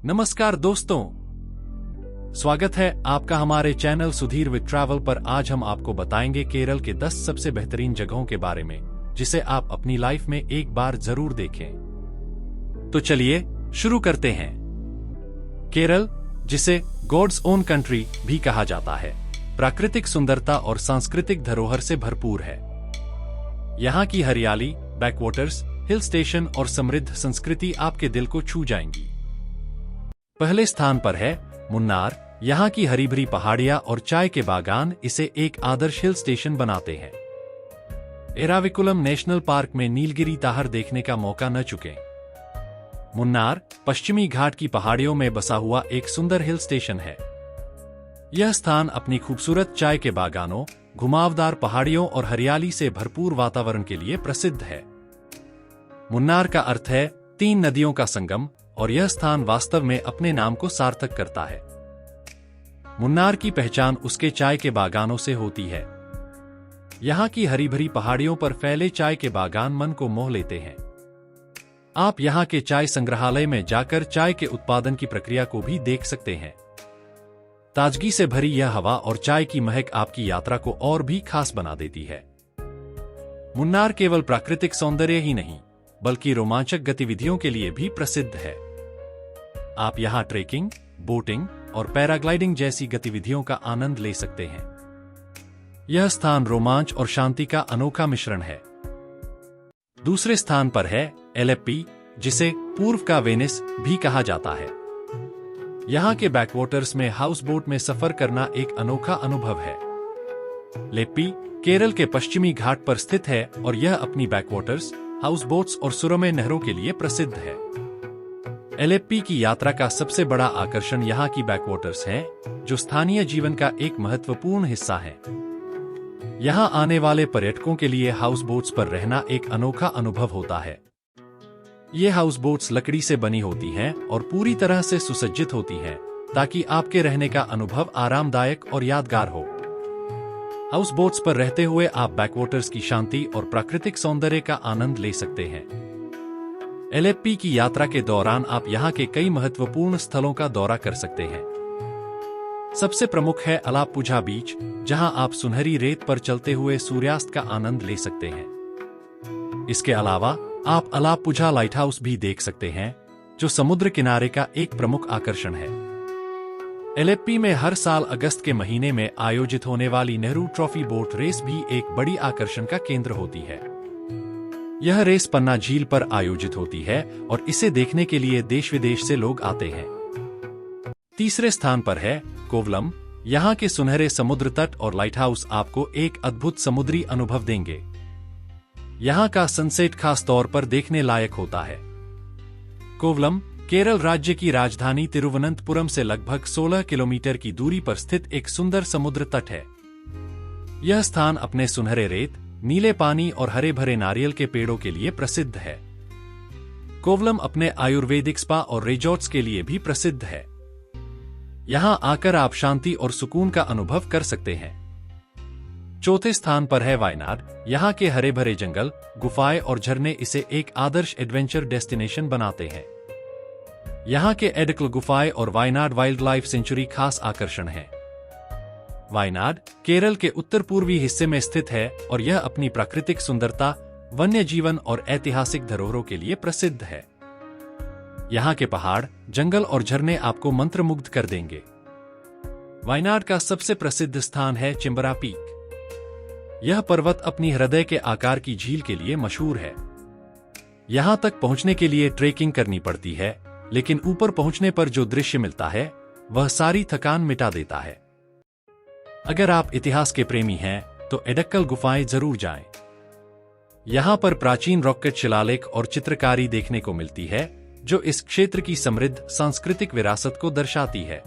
नमस्कार दोस्तों, स्वागत है आपका हमारे चैनल सुधीर विद ट्रैवल पर। आज हम आपको बताएंगे केरल के 10 सबसे बेहतरीन जगहों के बारे में जिसे आप अपनी लाइफ में एक बार जरूर देखें। तो चलिए शुरू करते हैं। केरल, जिसे गॉड्स ओन कंट्री भी कहा जाता है, प्राकृतिक सुंदरता और सांस्कृतिक धरोहर से भरपूर है। यहाँ की हरियाली, बैकवाटर्स, हिल स्टेशन और समृद्ध संस्कृति आपके दिल को छू जाएंगी। पहले स्थान पर है मुन्नार। यहाँ की हरी भरी पहाड़ियां और चाय के बागान इसे एक आदर्श हिल स्टेशन बनाते हैं। एराविकुलम नेशनल पार्क में नीलगिरी ताहर देखने का मौका न चुकें। मुन्नार पश्चिमी घाट की पहाड़ियों में बसा हुआ एक सुंदर हिल स्टेशन है। यह स्थान अपनी खूबसूरत चाय के बागानों, घुमावदार पहाड़ियों और हरियाली से भरपूर वातावरण के लिए प्रसिद्ध है। मुन्नार का अर्थ है 3 नदियों का संगम, और यह स्थान वास्तव में अपने नाम को सार्थक करता है। मुन्नार की पहचान उसके चाय के बागानों से होती है। यहाँ की हरी भरी पहाड़ियों पर फैले चाय के बागान मन को मोह लेते हैं। आप यहाँ के चाय संग्रहालय में जाकर चाय के उत्पादन की प्रक्रिया को भी देख सकते हैं। ताजगी से भरी यह हवा और चाय की महक आपकी यात्रा को और भी खास बना देती है। मुन्नार केवल प्राकृतिक सौंदर्य ही नहीं, बल्कि रोमांचक गतिविधियों के लिए भी प्रसिद्ध है। आप यहाँ ट्रेकिंग, बोटिंग और पैराग्लाइडिंग जैसी गतिविधियों का आनंद ले सकते हैं। यह स्थान रोमांच और शांति का अनोखा मिश्रण है। दूसरे स्थान पर है एलेप्पी, जिसे पूर्व का वेनिस भी कहा जाता है। यहाँ के बैकवाटर्स में हाउस बोट में सफर करना एक अनोखा अनुभव है। लेप्पी केरल के पश्चिमी घाट पर स्थित है और यह अपनी बैकवाटर्स, हाउस बोट्स और सुरम्य नहरों के लिए प्रसिद्ध है। एलेप्पी की यात्रा का सबसे बड़ा आकर्षण यहाँ की बैकवाटर्स हैं, जो स्थानीय जीवन का एक महत्वपूर्ण हिस्सा है। यहाँ आने वाले पर्यटकों के लिए हाउस बोट्स पर रहना एक अनोखा अनुभव होता है। ये हाउस बोट्स लकड़ी से बनी होती हैं और पूरी तरह से सुसज्जित होती हैं, ताकि आपके रहने का अनुभव आरामदायक और यादगार हो। हाउस बोट्स पर रहते हुए आप बैकवाटर्स की शांति और प्राकृतिक सौंदर्य का आनंद ले सकते हैं। एलेप्पी की यात्रा के दौरान आप यहाँ के कई महत्वपूर्ण स्थलों का दौरा कर सकते हैं। सबसे प्रमुख है अलाप्पुझा बीच, जहाँ आप सुनहरी रेत पर चलते हुए सूर्यास्त का आनंद ले सकते हैं। इसके अलावा आप अलाप्पुझा लाइट हाउस भी देख सकते हैं, जो समुद्र किनारे का एक प्रमुख आकर्षण है। एलेप्पी में हर साल अगस्त के महीने में आयोजित होने वाली नेहरू ट्रॉफी बोट रेस भी एक बड़ी आकर्षण का केंद्र होती है। यह रेस पन्ना झील पर आयोजित होती है और इसे देखने के लिए देश विदेश से लोग आते हैं। तीसरे स्थान पर है कोवलम। यहाँ के सुनहरे समुद्र तट और लाइट हाउस आपको एक अद्भुत समुद्री अनुभव देंगे। यहाँ का सनसेट खास तौर पर देखने लायक होता है। कोवलम केरल राज्य की राजधानी तिरुवनंतपुरम से लगभग 16 किलोमीटर की दूरी पर स्थित एक सुंदर समुद्र तट है। यह स्थान अपने सुनहरे रेत, नीले पानी और हरे भरे नारियल के पेड़ों के लिए प्रसिद्ध है। कोवलम अपने आयुर्वेदिक स्पा और रिजॉर्ट्स के लिए भी प्रसिद्ध है। यहाँ आकर आप शांति और सुकून का अनुभव कर सकते हैं। चौथे स्थान पर है वायनाड। यहाँ के हरे भरे जंगल, गुफाएं और झरने इसे एक आदर्श एडवेंचर डेस्टिनेशन बनाते हैं। यहाँ के एडक्ल गुफाएं और वायनाड वाइल्ड लाइफ सेंचुरी खास आकर्षण है। वायनाड केरल के उत्तर पूर्वी हिस्से में स्थित है और यह अपनी प्राकृतिक सुंदरता, वन्य जीवन और ऐतिहासिक धरोहरों के लिए प्रसिद्ध है। यहाँ के पहाड़, जंगल और झरने आपको मंत्रमुग्ध कर देंगे। वायनाड का सबसे प्रसिद्ध स्थान है चिंबरा पीक। यह पर्वत अपनी हृदय के आकार की झील के लिए मशहूर है। यहाँ तक पहुँचने के लिए ट्रेकिंग करनी पड़ती है, लेकिन ऊपर पहुंचने पर जो दृश्य मिलता है वह सारी थकान मिटा देता है। अगर आप इतिहास के प्रेमी हैं तो एडक्कल गुफाएं जरूर जाएं। यहां पर प्राचीन रॉकेट शिलालेख और चित्रकारी देखने को मिलती है, जो इस क्षेत्र की समृद्ध सांस्कृतिक विरासत को दर्शाती है।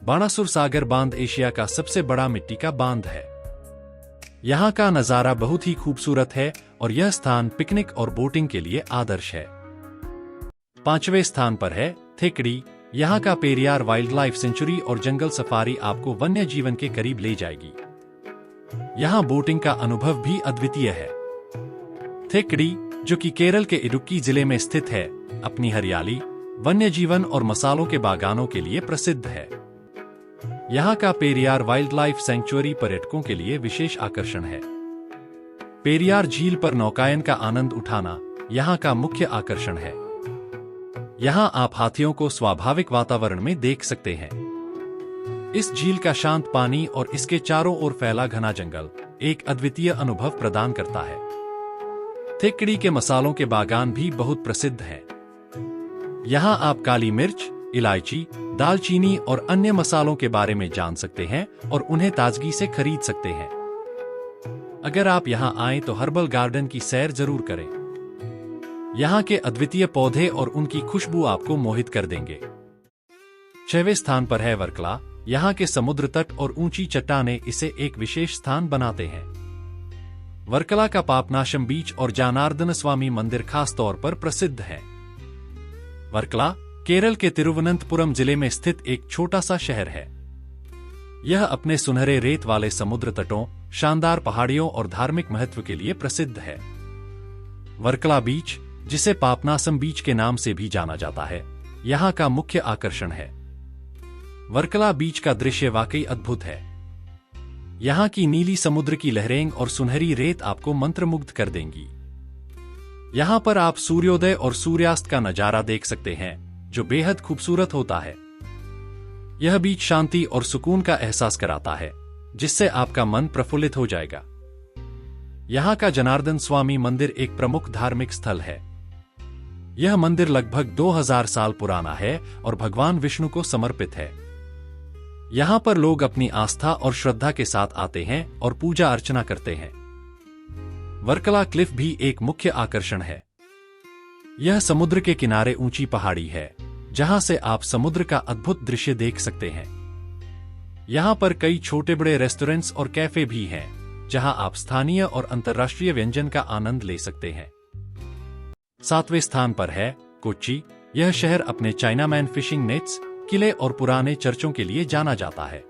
बाणासुर सागर बांध एशिया का सबसे बड़ा मिट्टी का बांध है। यहां का नजारा बहुत ही खूबसूरत है और यह स्थान पिकनिक और बोटिंग के लिए आदर्श है। 5वें स्थान पर है थेकड़ी। यहाँ का पेरियार वाइल्ड लाइफ सेंचुरी और जंगल सफारी आपको वन्य जीवन के करीब ले जाएगी। यहाँ बोटिंग का अनुभव भी अद्वितीय है। थेकड़ी, जो कि केरल के इडुक्की जिले में स्थित है, अपनी हरियाली, वन्य जीवन और मसालों के बागानों के लिए प्रसिद्ध है। यहाँ का पेरियार वाइल्ड लाइफ सेंचुरी पर्यटकों के लिए विशेष आकर्षण है। पेरियार झील पर नौकायन का आनंद उठाना यहाँ का मुख्य आकर्षण है। यहाँ आप हाथियों को स्वाभाविक वातावरण में देख सकते हैं। इस झील का शांत पानी और इसके चारों ओर फैला घना जंगल एक अद्वितीय अनुभव प्रदान करता है। थेकड़ी के मसालों के बागान भी बहुत प्रसिद्ध हैं। यहाँ आप काली मिर्च, इलायची, दालचीनी और अन्य मसालों के बारे में जान सकते हैं और उन्हें ताजगी से खरीद सकते हैं। अगर आप यहाँ आएं तो हर्बल गार्डन की सैर जरूर करें। यहाँ के अद्वितीय पौधे और उनकी खुशबू आपको मोहित कर देंगे। 6वें स्थान पर है वर्कला। यहाँ के समुद्र तट और ऊंची चट्टानें इसे एक विशेष स्थान बनाते हैं। वर्कला का पापनाशम बीच और जनार्दन स्वामी मंदिर खास तौर पर प्रसिद्ध है। वर्कला केरल के तिरुवनंतपुरम जिले में स्थित एक छोटा सा शहर है। यह अपने सुनहरे रेत वाले समुद्र तटों, शानदार पहाड़ियों और धार्मिक महत्व के लिए प्रसिद्ध है। वर्कला बीच, जिसे पापनासम बीच के नाम से भी जाना जाता है, यहाँ का मुख्य आकर्षण है। वर्कला बीच का दृश्य वाकई अद्भुत है। यहाँ की नीली समुद्र की लहरें और सुनहरी रेत आपको मंत्रमुग्ध कर देंगी। यहाँ पर आप सूर्योदय और सूर्यास्त का नजारा देख सकते हैं, जो बेहद खूबसूरत होता है। यह बीच शांति और सुकून का एहसास कराता है, जिससे आपका मन प्रफुल्लित हो जाएगा। यहाँ का जनार्दन स्वामी मंदिर एक प्रमुख धार्मिक स्थल है। यह मंदिर लगभग 2000 साल पुराना है और भगवान विष्णु को समर्पित है। यहाँ पर लोग अपनी आस्था और श्रद्धा के साथ आते हैं और पूजा अर्चना करते हैं। वर्कला क्लिफ भी एक मुख्य आकर्षण है। यह समुद्र के किनारे ऊंची पहाड़ी है, जहां से आप समुद्र का अद्भुत दृश्य देख सकते हैं। यहाँ पर कई छोटे बड़े रेस्टोरेंट्स और कैफे भी हैं, जहां आप स्थानीय और अंतर्राष्ट्रीय व्यंजन का आनंद ले सकते हैं। 7वें स्थान पर है कोच्चि। यह शहर अपने चाइनामैन फिशिंग नेट्स, किले और पुराने चर्चों के लिए जाना जाता है।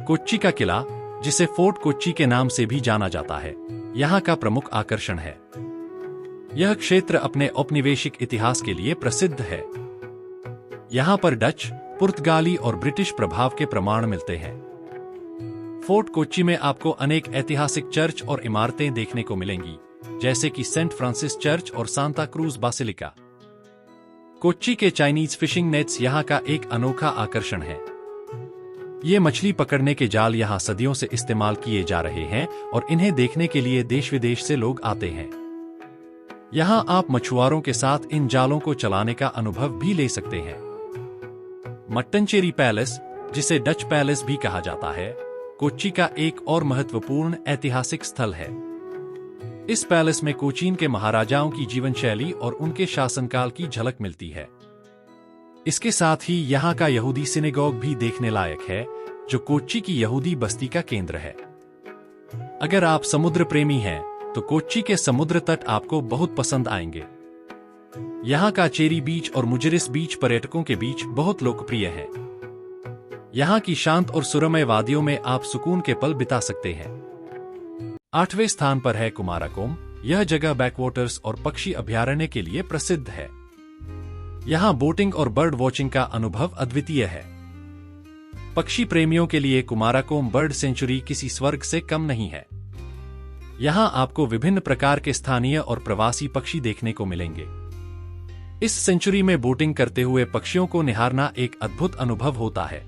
कोच्चि का किला, जिसे फोर्ट कोच्चि के नाम से भी जाना जाता है, यहाँ का प्रमुख आकर्षण है। यह क्षेत्र अपने औपनिवेशिक इतिहास के लिए प्रसिद्ध है। यहाँ पर डच, पुर्तगाली और ब्रिटिश प्रभाव के प्रमाण मिलते हैं। फोर्ट कोच्चि में आपको अनेक ऐतिहासिक चर्च और इमारतें देखने को मिलेंगी, जैसे कि सेंट फ्रांसिस चर्च और सांता क्रूज बासिलिका। कोच्चि के चाइनीज फिशिंग नेट्स यहाँ का एक अनोखा आकर्षण है। ये मछली पकड़ने के जाल यहाँ सदियों से इस्तेमाल किए जा रहे हैं और इन्हें देखने के लिए देश विदेश से लोग आते हैं। यहाँ आप मछुआरों के साथ इन जालों को चलाने का अनुभव भी ले सकते हैं। मट्टनचेरी पैलेस, जिसे डच पैलेस भी कहा जाता है, कोच्चि का एक और महत्वपूर्ण ऐतिहासिक स्थल है। इस पैलेस में कोचीन के महाराजाओं की जीवन शैली और उनके शासनकाल की झलक मिलती है। इसके साथ ही यहाँ का यहूदी सिनेगॉग भी देखने लायक है, जो कोच्चि की यहूदी बस्ती का केंद्र है। अगर आप समुद्र प्रेमी हैं, तो कोच्चि के समुद्र तट आपको बहुत पसंद आएंगे। यहाँ का चेरी बीच और मुजिरिस बीच पर्यटकों के बीच बहुत लोकप्रिय है। यहाँ की शांत और सुरम्य वादियों में आप सुकून के पल बिता सकते हैं। 8वें स्थान पर है कुमाराकोम। यह जगह बैकवाटर्स और पक्षी अभयारण्य के लिए प्रसिद्ध है। यहाँ बोटिंग और बर्ड वॉचिंग का अनुभव अद्वितीय है। पक्षी प्रेमियों के लिए कुमाराकोम बर्ड सेंचुरी किसी स्वर्ग से कम नहीं है। यहाँ आपको विभिन्न प्रकार के स्थानीय और प्रवासी पक्षी देखने को मिलेंगे। इस सेंचुरी में बोटिंग करते हुए पक्षियों को निहारना एक अद्भुत अनुभव होता है।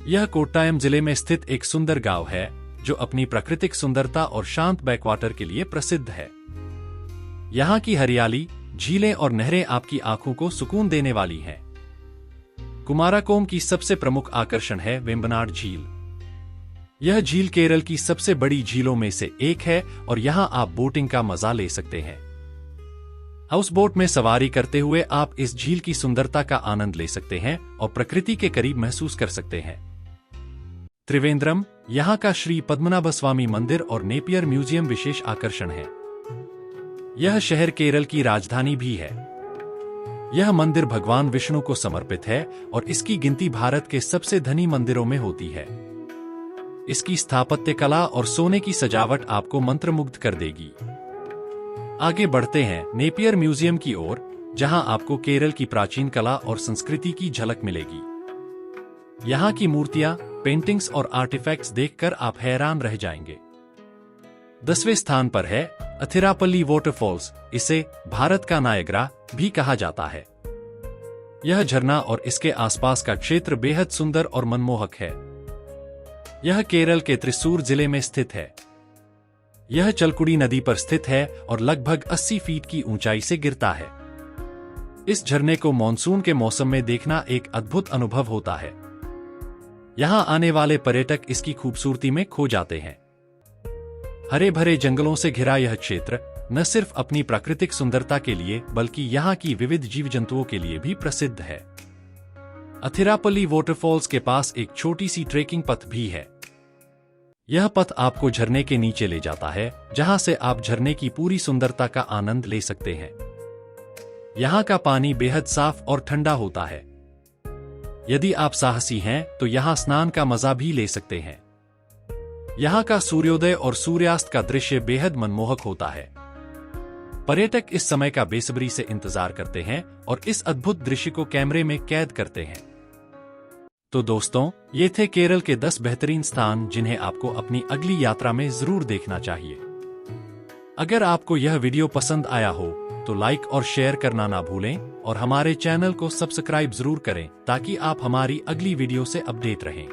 यह कोट्टायम जिले में स्थित एक सुंदर गांव है, जो अपनी प्राकृतिक सुंदरता और शांत बैकवाटर के लिए प्रसिद्ध है। यहाँ की हरियाली, झीलें और नहरें आपकी आंखों को सुकून देने वाली हैं। कुमाराकोम की सबसे प्रमुख आकर्षण है वेम्बनाड झील। यह झील केरल की सबसे बड़ी झीलों में से एक है और यहाँ आप बोटिंग का मजा ले सकते हैं। हाउस बोट में सवारी करते हुए आप इस झील की सुंदरता का आनंद ले सकते हैं और प्रकृति के करीब महसूस कर सकते हैं। त्रिवेंद्रम, यहाँ का श्री पद्मनाभ स्वामी मंदिर और नेपियर म्यूजियम विशेष आकर्षण है। यह शहर केरल की राजधानी भी है। यह मंदिर भगवान विष्णु को समर्पित है और इसकी गिनती भारत के सबसे धनी मंदिरों में होती है। इसकी स्थापत्य कला और सोने की सजावट आपको मंत्रमुग्ध कर देगी। आगे बढ़ते हैं नेपियर म्यूजियम की ओर। जहां आपको केरल की प्राचीन कला और संस्कृति की झलक मिलेगी। यहाँ की मूर्तियां, पेंटिंग्स और आर्टिफैक्ट्स देखकर आप हैरान रह जाएंगे। 10वें स्थान पर है अथिरापल्ली वाटरफॉल्स। इसे भारत का नायग्रा भी कहा जाता है। यह झरना और इसके आसपास का क्षेत्र बेहद सुंदर और मनमोहक है। यह केरल के त्रिस्सूर जिले में स्थित है। यह चलकुडी नदी पर स्थित है और लगभग 80 फीट की ऊंचाई से गिरता है। इस झरने को मॉनसून के मौसम में देखना एक अद्भुत अनुभव होता है। यहां आने वाले पर्यटक इसकी खूबसूरती में खो जाते हैं। हरे भरे जंगलों से घिरा यह क्षेत्र न सिर्फ अपनी प्राकृतिक सुंदरता के लिए बल्कि यहाँ की विविध जीव जंतुओं के लिए भी प्रसिद्ध है। अथिरापल्ली वाटरफॉल्स के पास एक छोटी सी ट्रेकिंग पथ भी है। यह पथ आपको झरने के नीचे ले जाता है, जहां से आप झरने की पूरी सुंदरता का आनंद ले सकते हैं। यहाँ का पानी बेहद साफ और ठंडा होता है। यदि आप साहसी हैं तो यहाँ स्नान का मजा भी ले सकते हैं। यहाँ का सूर्योदय और सूर्यास्त का दृश्य बेहद मनमोहक होता है। पर्यटक इस समय का बेसब्री से इंतजार करते हैं और इस अद्भुत दृश्य को कैमरे में कैद करते हैं। तो दोस्तों, ये थे केरल के 10 बेहतरीन स्थान जिन्हें आपको अपनी अगली यात्रा में जरूर देखना चाहिए। अगर आपको यह वीडियो पसंद आया हो तो लाइक और शेयर करना ना भूलें और हमारे चैनल को सब्सक्राइब जरूर करें ताकि आप हमारी अगली वीडियो से अपडेट रहें।